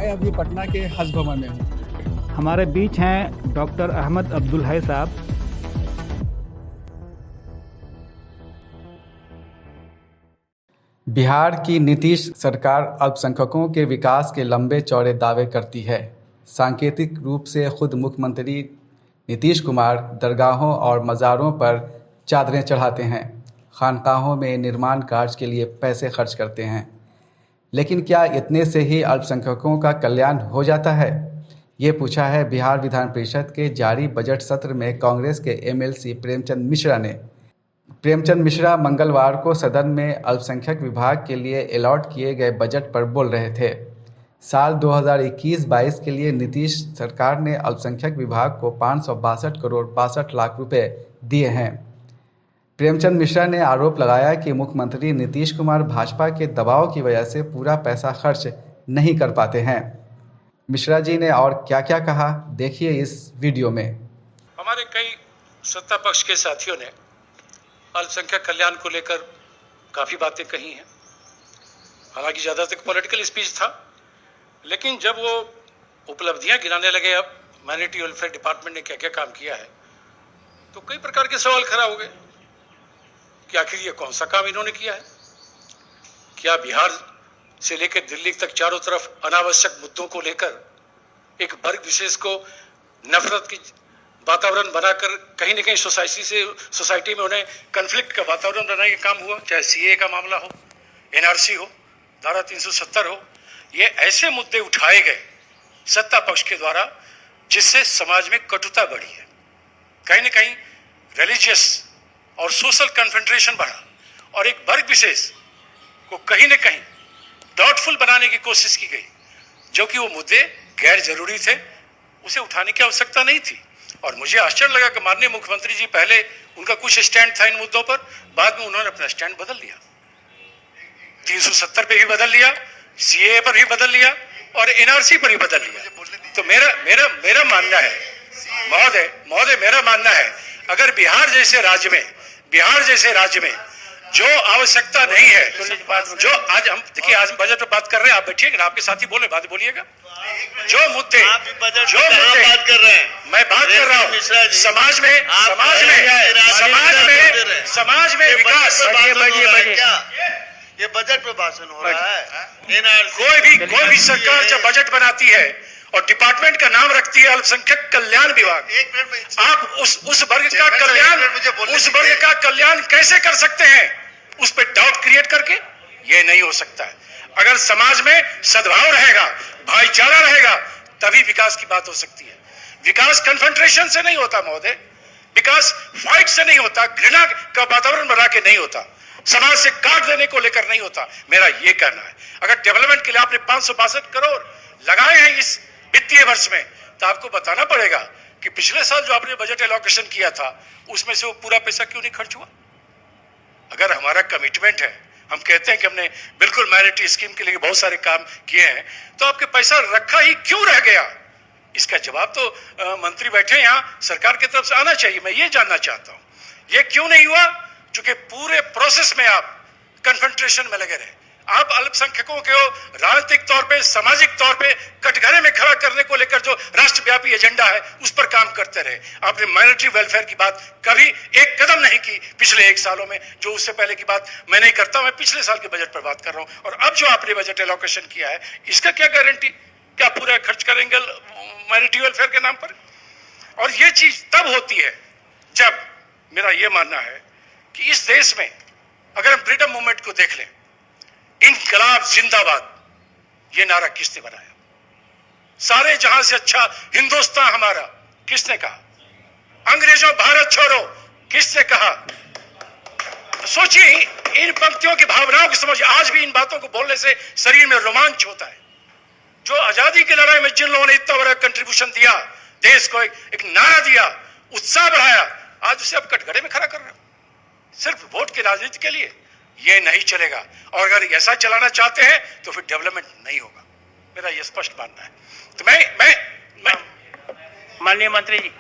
मैं अभी पटना के हज भवन में हूँ। हमारे बीच हैं डॉक्टर अहमद अब्दुल है साहब। बिहार की नीतीश सरकार अल्पसंख्यकों के विकास के लंबे चौड़े दावे करती है। सांकेतिक रूप से खुद मुख्यमंत्री नीतीश कुमार दरगाहों और मज़ारों पर चादरें चढ़ाते हैं, खानकाहों में निर्माण कार्य के लिए पैसे खर्च करते हैं। लेकिन क्या इतने से ही अल्पसंख्यकों का कल्याण हो जाता है? ये पूछा है बिहार विधान परिषद के जारी बजट सत्र में कांग्रेस के एमएलसी प्रेमचंद मिश्रा ने। प्रेमचंद मिश्रा मंगलवार को सदन में अल्पसंख्यक विभाग के लिए अलॉट किए गए बजट पर बोल रहे थे। साल 2021-22 के लिए नीतीश सरकार ने अल्पसंख्यक विभाग को 562 करोड़ 62 लाख रुपए दिए हैं। प्रेमचंद मिश्रा ने आरोप लगाया कि मुख्यमंत्री नीतीश कुमार भाजपा के दबाव की वजह से पूरा पैसा खर्च नहीं कर पाते हैं। मिश्रा जी ने और क्या क्या कहा, देखिए इस वीडियो में। हमारे कई सत्ता पक्ष के साथियों ने अल्पसंख्यक कल्याण को लेकर काफ़ी बातें कही हैं। हालांकि ज़्यादातर पॉलिटिकल स्पीच था, लेकिन जब वो उपलब्धियां गिनाने लगे अब माइनॉरिटी वेलफेयर डिपार्टमेंट ने क्या क्या काम किया है, तो कई प्रकार के सवाल खड़ा हो गए कि आखिर ये कौन सा काम इन्होंने किया है। क्या बिहार से लेकर दिल्ली तक चारों तरफ अनावश्यक मुद्दों को लेकर एक वर्ग विशेष को नफरत की वातावरण बनाकर कहीं न कहीं सोसाइटी में उन्हें कन्फ्लिक्ट का वातावरण बनाने का काम हुआ? चाहे सीए का मामला हो, एनआरसी हो, धारा 370 हो, ये ऐसे मुद्दे उठाए गए सत्ता पक्ष के द्वारा जिससे समाज में कटुता बढ़ी है। कहीं न कहीं रिलीजियस और सोशल कन्फ्रंट्रेशन बढ़ा और एक वर्ग विशेष को कहीं न कहीं डाउटफुल बनाने की कोशिश की गई, जो कि वो मुद्दे गैर जरूरी थे, उसे उठाने की आवश्यकता नहीं थी। और मुझे आश्चर्य लगा कि माननीय मुख्यमंत्री जी पहले उनका कुछ स्टैंड था इन मुद्दों पर, बाद में उन्होंने अपना स्टैंड बदल लिया। 370 पे भी बदल लिया, सीए पर भी बदल लिया और एनआरसी पर भी बदल लिया। तो मेरा मानना है महोदय मेरा मानना है, अगर बिहार जैसे राज्य में जो आवश्यकता नहीं है, जो आज हम देखिए, आज हम बजट पर बात कर रहे हैं, आप बैठिएगा, आपके साथी बोले, बात बोलिएगा। जो मुद्दे बात कर रहे हैं, मैं बात कर रहा हूँ समाज में विकास। ये बजट पे भाषण हो रहा है। कोई भी सरकार जब बजट बनाती है और डिपार्टमेंट का नाम रखती है अल्पसंख्यक कल्याण विभाग, आप उस वर्ग का कल्याण कैसे कर सकते हैं? उस पर डाउट क्रिएट करके? ये नहीं हो सकता है। अगर समाज में सद्भाव रहेगा, भाईचारा रहेगा, तभी विकास की बात हो सकती है। विकास कन्फ्रंट्रेशन से नहीं होता महोदय, विकास फाइट से नहीं होता, घृणा का वातावरण बना के नहीं होता, समाज से काट देने को लेकर नहीं होता। मेरा ये कहना है, अगर डेवलपमेंट के लिए आपने 562 करोड़ लगाए हैं इस वित्तीय वर्ष में, तो आपको बताना पड़ेगा कि पिछले साल जो आपने बजट एलोकेशन किया था, उसमें से वो पूरा पैसा क्यों नहीं खर्च हुआ? अगर हमारा कमिटमेंट है, हम कहते हैं कि हमने बिल्कुल माइनॉरिटी स्कीम के लिए बहुत सारे काम किए हैं, तो आपके पैसा रखा ही क्यों रह गया? इसका जवाब तो मंत्री बैठे यहाँ सरकार की तरफ से आना चाहिए। मैं ये जानना चाहता हूँ, ये क्यों नहीं हुआ? चूंकि पूरे प्रोसेस में आप कन्फ्रंट्रेशन में लगे रहे। आप अल्पसंख्यकों के राजनीतिक तौर पे, सामाजिक तौर पे कटघरे में खड़ा करने को लेकर जो राष्ट्रव्यापी एजेंडा है, उस पर काम करते रहे। आपने माइनॉरिटी वेलफेयर की बात कभी एक कदम नहीं की पिछले 1 सालों में। जो उससे पहले की बात मैं नहीं करता, मैं पिछले साल के बजट पर बात कर रहा हूं। और अब जो आपने बजट एलोकेशन किया है, इसका क्या गारंटी क्या पूरा खर्च करेंगे माइनॉरिटी वेलफेयर के नाम पर? और ये चीज तब होती है जब, मेरा यह मानना है कि इस देश में अगर हम फ्रीडम मूवमेंट को देख लें, इनकलाब जिंदाबाद ये नारा किसने बनाया? सारे जहां से अच्छा हिंदुस्तान हमारा किसने कहा? अंग्रेजों भारत छोड़ो किसने कहा? सोचिए, इन पंक्तियों की भावनाओं की समझ। आज भी इन बातों को बोलने से शरीर में रोमांच होता है। जो आजादी की लड़ाई में जिन लोगों ने इतना बड़ा कंट्रीब्यूशन दिया, देश को एक नारा दिया, उत्साह बढ़ाया, आज उसे अब कटघरे में खड़ा कर रहे हो सिर्फ वोट की राजनीति के लिए। ये नहीं चलेगा। और अगर ऐसा चलाना चाहते हैं तो फिर डेवलपमेंट नहीं होगा। मेरा ये स्पष्ट मानना है। तो मैं माननीय मंत्री जी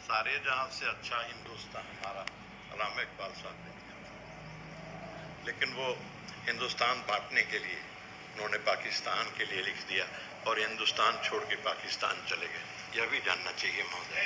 सारे जहां से अच्छा हिंदुस्तान हमारा अल्लामा इकबाल साहब ने दिया, लेकिन वो हिंदुस्तान बांटने के लिए उन्होंने पाकिस्तान के लिए लिख दिया और हिंदुस्तान छोड़ के पाकिस्तान चले गए। यह भी जानना चाहिए महोदय।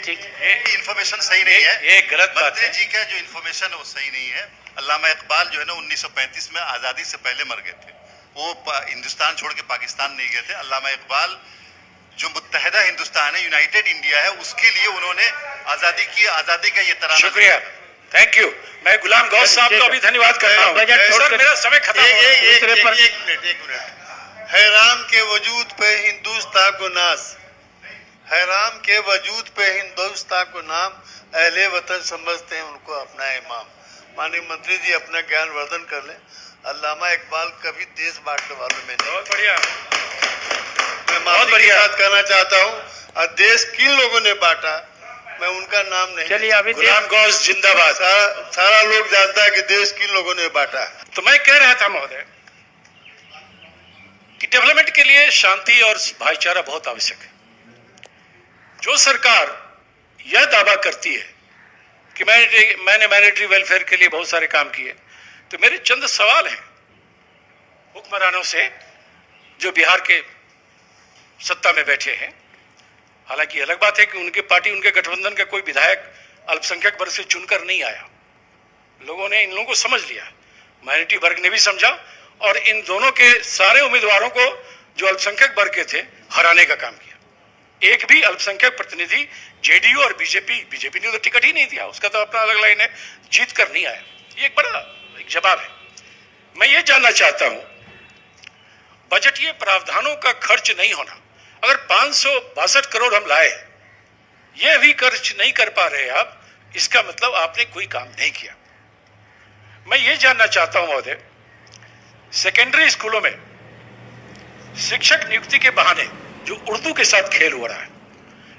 ठीक ये इंफॉर्मेशन सही नहीं है। ये गलत बात मंत्री है। जी का जो इंफॉर्मेशन है वो सही नहीं है। अल्लामा इकबाल जो है ना 1935 में आजादी से पहले मर गए थे। वो हिंदुस्तान छोड़ के पाकिस्तान नहीं गए थे। अल्लामा इकबाल जो मुत्तहिदा हिंदुस्तान है, यूनाइटेड इंडिया है, उसके लिए उन्होंने आजादी की, आजादी का ये तराना। शुक्रिया, थैंक यू। मैं गुलाम गौस साहब को अभी धन्यवाद करता हूँ। सर मेरा समय खत्म हो गया। एक मिनट। हैराम के वजूद पे हिंदुस्तान को नाज, हैराम के वजूद पे हिंदुस्तान को नाम, अहले वतन समझते हैं उनको अपना इमाम। माननीय मंत्री जी अपना ज्ञान वर्धन कर लें। अल्लामा इकबाल कभी देश बांटने वालों में नहीं। बहुत बढ़िया, मैं माफी की बात करना चाहता हूँ, और देश किन लोगों ने बांटा मैं उनका नाम नहीं। चलिए अभी गुलाम गौस जिंदाबाद। सारा लोग जानता है कि देश किन लोगों ने बांटा। तो मैं कह रहा था महोदय कि डेवलपमेंट के लिए शांति और भाईचारा बहुत आवश्यक है। जो सरकार यह दावा करती है कि मैंने माइनॉरिटी वेलफेयर के लिए बहुत सारे काम किए, तो मेरे चंद सवाल हैं हुक्मरानों से जो बिहार के सत्ता में बैठे हैं। हालांकि अलग बात है कि उनकी पार्टी, उनके गठबंधन का कोई विधायक अल्पसंख्यक वर्ग से चुनकर नहीं आया। लोगों ने इन लोगों को समझ लिया, माइनॉरिटी वर्ग ने भी समझा, और इन दोनों के सारे उम्मीदवारों को जो अल्पसंख्यक वर्ग के थे हराने का काम किया। एक भी अल्पसंख्यक प्रतिनिधि जेडीयू और बीजेपी ने तो टिकट ही नहीं दिया, उसका तो अपना अलग लाइन है, जीत कर नहीं आया। ये एक बड़ा एक जवाब है। मैं ये जानना चाहता हूं, बजटीय प्रावधानों का खर्च नहीं होना, अगर 562 करोड़ हम लाए, ये भी खर्च नहीं कर पा रहे आप, इसका मतलब आपने कोई काम नहीं किया। मैं ये जानना चाहता हूं महोदय, सेकेंडरी स्कूलों में शिक्षक नियुक्ति के बहाने जो उर्दू के साथ खेल हो रहा है,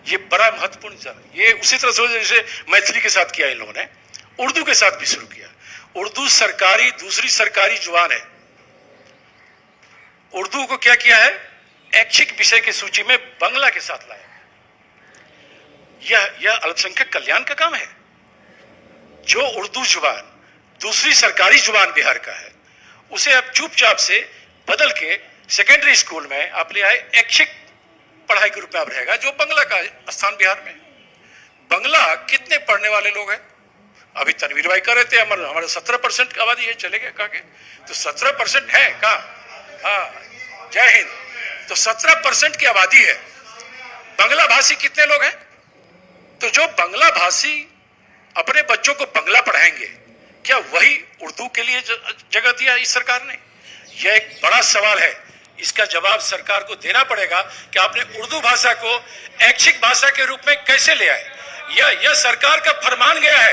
ये बड़ा महत्वपूर्ण। ये उसी तरह से जैसे मैथिली के साथ किया इन लोगों ने, उर्दू के साथ भी शुरू किया। उर्दू सरकारी, दूसरी सरकारी जुबान है। उर्दू को क्या किया है, ऐच्छिक विषय की सूची में बंगला के साथ लाया। यह अल्पसंख्यक कल्याण का काम है। जो उर्दू जुबान दूसरी सरकारी जुबान बिहार का है, उसे अब चुपचाप से बदल के सेकेंडरी स्कूल में आप ले आए, ऐच्छिक पढ़ाई के रूप में अब रहेगा, जो बंगला का स्थान बिहार में। बंगला कितने पढ़ने वाले लोग हैं? अभी तनवीर भाई कह रहे थे हमारे 17% आबादी है, चले गए कहा के, तो 17% है कहा। हाँ, जय हिंद। तो 17% की आबादी है। बंगला भाषी कितने लोग हैं? तो जो बंगला भाषी अपने बच्चों को बंगला पढ़ाएंगे, क्या वही उर्दू के लिए जगह दिया इस सरकार ने? यह एक बड़ा सवाल है। इसका जवाब सरकार को देना पड़ेगा कि आपने उर्दू भाषा को ऐच्छिक भाषा के रूप में कैसे ले आए। यह सरकार का फरमान गया है,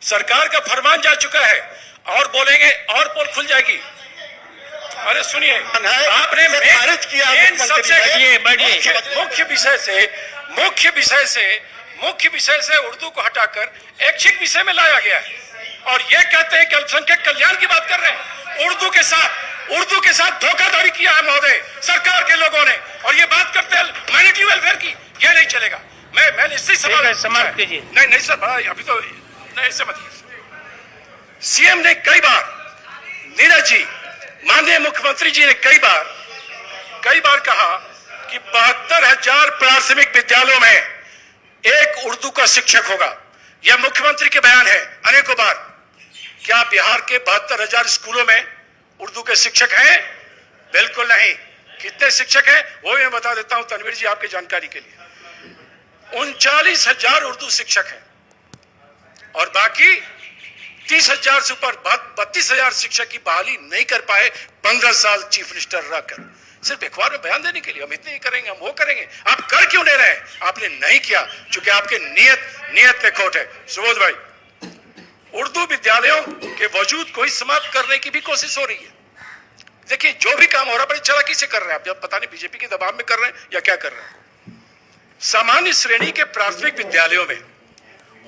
सरकार का फरमान जा चुका है, और बोलेंगे और पोल खुल जाएगी। अरे सुनिए, आपने खारिज किया मुख्य विषय से उर्दू को हटाकर ऐच्छिक विषय में लाया गया है, और ये कहते हैं कि अल्पसंख्यक कल्याण की बात कर रहे हैं। उर्दू के साथ धोखाधड़ी किया है महोदय सरकार के लोगों ने, और ये बात करते हैं माइनॉरिटी वेलफेयर की। ये नहीं चलेगा। मैं इससे सवाल समाप्त कीजिए। नहीं सर भाई, अभी तो नहीं, ऐसे मत कीजिए। सीएम ने कई बार, नीरज जी, माननीय मुख्यमंत्री जी ने कई बार कहा कि 72,000 प्राथमिक विद्यालयों में एक उर्दू का शिक्षक होगा। यह मुख्यमंत्री के बयान है अनेकों बार। क्या बिहार के 72,000 स्कूलों में उर्दू के शिक्षक हैं? बिल्कुल नहीं। कितने शिक्षक हैं वो मैं बता देता हूं तनवीर जी आपकी जानकारी के लिए। 39,000 उर्दू शिक्षक हैं, और बाकी 30,000 से ऊपर 32,000 शिक्षक की बहाली नहीं कर पाए 15 साल चीफ मिनिस्टर रहकर। सिर्फ अखबार में बयान देने के लिए हम इतने ही करेंगे, हम वो करेंगे। आप कर क्यों नहीं रहे? आपने नहीं किया क्योंकि आपके नियत में खोट है। सुबोध भाई, उर्दू विद्यालयों के वजूद को ही समाप्त करने की भी कोशिश हो रही है। देखिए, जो भी काम हो रहा है बड़ी चालाकी से कर रहे हैं आप, जब पता नहीं बीजेपी के दबाव में कर रहे हैं या क्या कर रहे हैं। सामान्य श्रेणी के प्राथमिक विद्यालयों में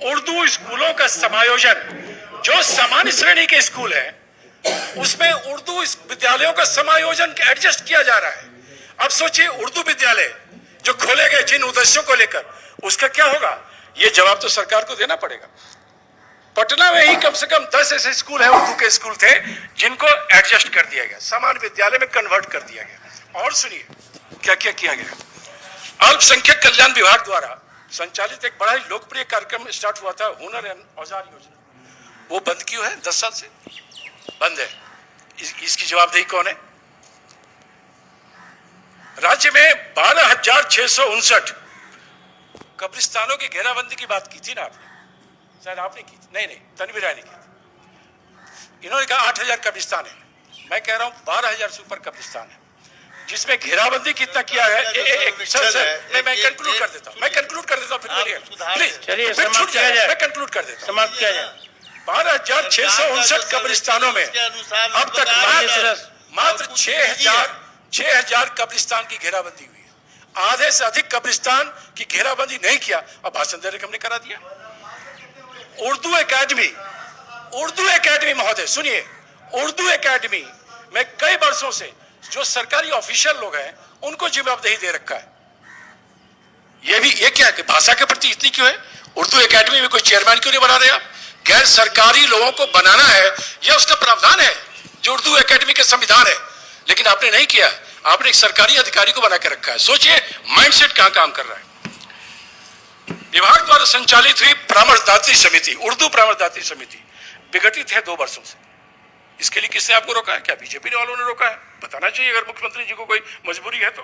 उर्दू स्कूलों का समायोजन, जो सामान्य श्रेणी के स्कूल है उसमें उर्दू विद्यालयों का समायोजन एडजस्ट किया जा रहा है। अब सोचिए, उर्दू विद्यालय जो खोले गए जिन उद्देश्यों को लेकर, उसका क्या होगा? ये जवाब तो सरकार को देना पड़ेगा। पटना में ही कम से कम 10 ऐसे स्कूल है, उर्दू के स्कूल थे, जिनको एडजस्ट कर दिया गया, सामान्य विद्यालय में कन्वर्ट कर दिया गया। और सुनिए क्या क्या किया गया। अल्पसंख्यक कल्याण विभाग द्वारा संचालित एक बड़ा ही लोकप्रिय कार्यक्रम स्टार्ट हुआ था, हुनर एंड औजार योजना। वो बंद क्यों है? 10 साल से बंद है। इसकी जवाबदेही कौन है? राज्य में 12,659 कब्रिस्तानों की घेराबंदी की बात की थी ना आपने, शायद आपने की थी। नहीं, तनवीर राय ने की थी। इन्होंने कहा 8,000 कब्रिस्तान है, मैं कह रहा हूं 12,000 से ऊपर कब्रिस्तान है, जिसमें घेराबंदी कितना किया है। मैं कंक्लूड कर देता हूं, फिर बोलिए चलिए, समाप्त किया जाए। मैं कंक्लूड कर देता हूं। समाप्त किया जाए। 12,659 कब्रिस्तानों में अब तक मात्र 6,000 कब्रिस्तान की घेराबंदी हुई है। आधे से अधिक कब्रिस्तान की घेराबंदी नहीं किया, अब भाषण देने का हमने करा दिया। उर्दू एकेडमी महोदय सुनिए, उर्दू एकेडमी में कई वर्षों से जो सरकारी ऑफिशियल लोग हैं उनको जवाबदेही दे रखा है। ये क्या है कि भाषा के प्रति इतनी क्यों है? उर्दू एकेडमी में कोई चेयरमैन क्यों नहीं बना रहे आप? गैर सरकारी लोगों को बनाना है, यह उसका प्रावधान है जो उर्दू एकेडमी के संविधान है, लेकिन आपने नहीं किया। आपने एक सरकारी अधिकारी को बना के रखा है। सोचिए माइंडसेट कहां काम कर रहा है। विभाग द्वारा संचालित हुई परामर्शदात्री समिति, उर्दू परामर्शदात्री समिति विघटित है 2 वर्षों से। इसके लिए किसने आपको रोका है? क्या बीजेपी वालों ने रोका है? बताना चाहिए अगर मुख्यमंत्री जी को कोई मजबूरी है तो।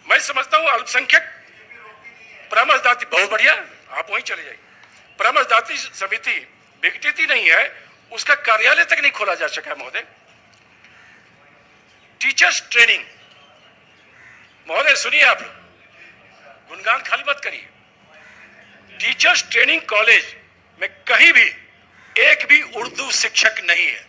मैं समझता हूं अल्पसंख्यक परामर्शदात्री बहुत बढ़िया, आप वहीं चले जाइए। परामर्शदात्री समिति विघटित ही नहीं है, उसका कार्यालय तक नहीं खोला जा सका महोदय। टीचर्स ट्रेनिंग, महोदय सुनिए, आप गुणगान खाली मत करिए। टीचर्स ट्रेनिंग कॉलेज में कहीं भी एक भी उर्दू शिक्षक नहीं है।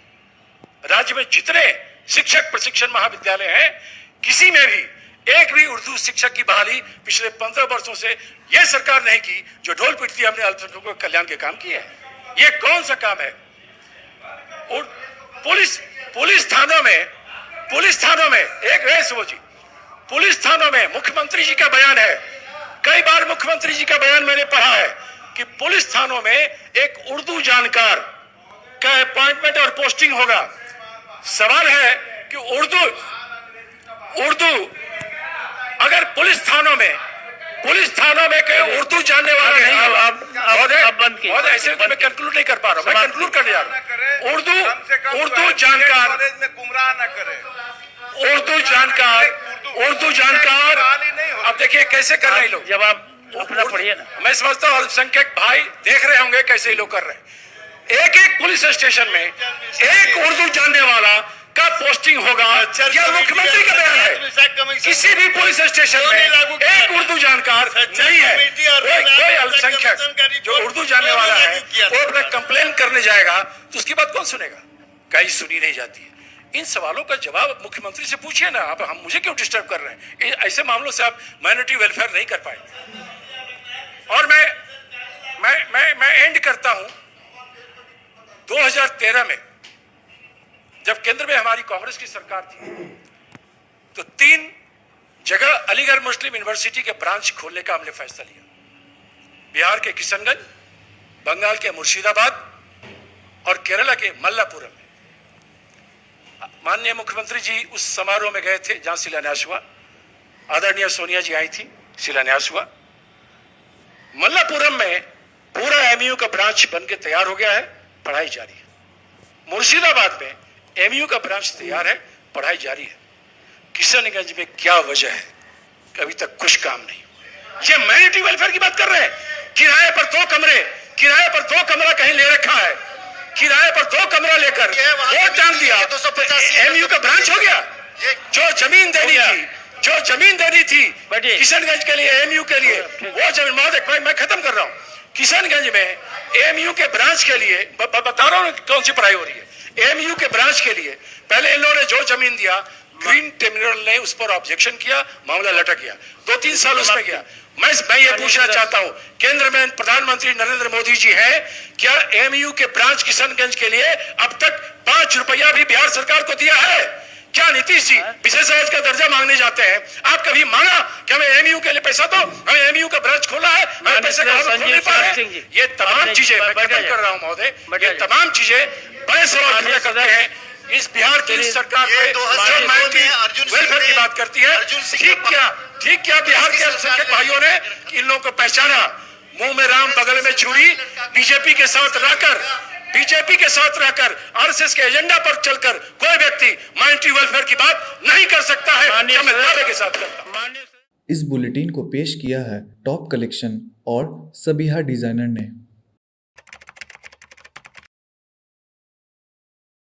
राज्य में जितने शिक्षक प्रशिक्षण महाविद्यालय हैं, किसी में भी एक भी उर्दू शिक्षक की बहाली पिछले 15 वर्षों से यह सरकार नहीं की। जो ढोल पीटती हमने अल्पसंख्यकों के कल्याण के काम किए हैं, यह कौन सा काम है? और पुलिस थानों में एक जी, पुलिस थानों में मुख्यमंत्री जी का बयान है, कई बार मुख्यमंत्री जी का बयान मैंने पढ़ा है कि पुलिस थानों में एक उर्दू जानकार का अपॉइंटमेंट और पोस्टिंग होगा। सवाल है कि उर्दू अगर पुलिस थानों में कोई उर्दू जानने वाला नहीं है, और ऐसे तो मैं कंक्लूड नहीं कर पा रहा हूं, मैं कंक्लूड करने जा रहा हूं। उर्दू जानकार अब देखिए कैसे कर रहे हैं लोग। जब आप अपना पढ़िए ना। मैं समझता हूं अल्पसंख्यक भाई देख रहे होंगे कैसे ही लोग कर रहे हैं। एक पुलिस स्टेशन में एक उर्दू जानने वाला का पोस्टिंग होगा, यह मुख्यमंत्री का बयान है। किसी भी पुलिस स्टेशन में एक उर्दू जानकार नहीं है। कोई अल्पसंख्यक जो उर्दू जानने वाला है वो अपना कंप्लेन करने जाएगा तो उसकी बात कौन सुनेगा? कहीं सुनी नहीं जाती है। इन सवालों का जवाब मुख्यमंत्री से पूछिए ना। आप हम मुझे क्यों डिस्टर्ब कर रहे हैं? ऐसे मामलों से आप माइनॉरिटी वेलफेयर नहीं कर पाएंगे। और मैं एंड करता हूं। 2013 में जब केंद्र में हमारी कांग्रेस की सरकार थी तो 3 जगह अलीगढ़ मुस्लिम यूनिवर्सिटी के ब्रांच खोलने का हमने फैसला लिया। बिहार के किशनगंज, बंगाल के मुर्शिदाबाद और केरला के मल्लापुरम में। माननीय मुख्यमंत्री जी उस समारोह में गए थे जहां शिलान्यास हुआ। आदरणीय सोनिया जी आई थी, शिलान्यास हुआ। मल्लापुरम में पूरा एमयू का ब्रांच बनके तैयार हो गया है, पढ़ाई जारी है। मुर्शिदाबाद में एमयू का ब्रांच तैयार है, पढ़ाई जारी है। किशनगंज में क्या वजह है कि अभी तक कुछ काम नहीं? ये माइनॉरिटी वेलफेयर की बात कर रहे हैं। किराए पर 2 कमरा कहीं ले रखा है, किराए पर 2 कमरा लेकर वोट टांग दिया, एमयू का ब्रांच हो गया। जो जमीन देनी थी किशनगंज के लिए, एमयू के लिए, वो जमीन महोदय मैं खत्म कर रहा हूं। किशनगंज में एमयू के ब्रांच के लिए बता रहा हूं कौन सी पढ़ाई हो रही है। एमयू के ब्रांच के लिए पहले इन लोगों ने जो जमीन दिया, ग्रीन ट्रिब्यूनल ने उस पर ऑब्जेक्शन किया, मामला लटक गया। 2-3 साल उसमें गया। मैं ये पूछना चाहता हूं, केंद्र में प्रधानमंत्री नरेंद्र मोदी जी हैं, क्या एमयू के ब्रांच किशनगंज के लिए अब तक 5 रुपया भी बिहार सरकार को दिया है? क्या नीतीश जी विशेष समाज का दर्जा मांगने जाते हैं? आप कभी मांगा कि हमें एमयू के लिए पैसा दो, हमें एमयू का ब्रांच खोला है, हमें पैसे का खोल नहीं पा रहे? ये तमाम चीजें मैं खत्म कर रहा हूं महोदय, ये तमाम चीजें बड़े सवाल खड़े करते हैं। इस बिहार की सरकार वेलफेयर की बात करती है, ठीक क्या बिहार के अल्पसंख्यक भाइयों ने इन लोगों को पहचाना? मुंह में राम बगल में छुरी, बीजेपी के साथ रहकर आरएसएस के एजेंडा पर चलकर कोई व्यक्ति माइनॉरिटी वेलफेयर की बात नहीं कर सकता है, जो मैं दावे के साथ करता हूं। इस बुलेटिन को पेश किया है टॉप कलेक्शन और सबिहा डिजाइनर ने।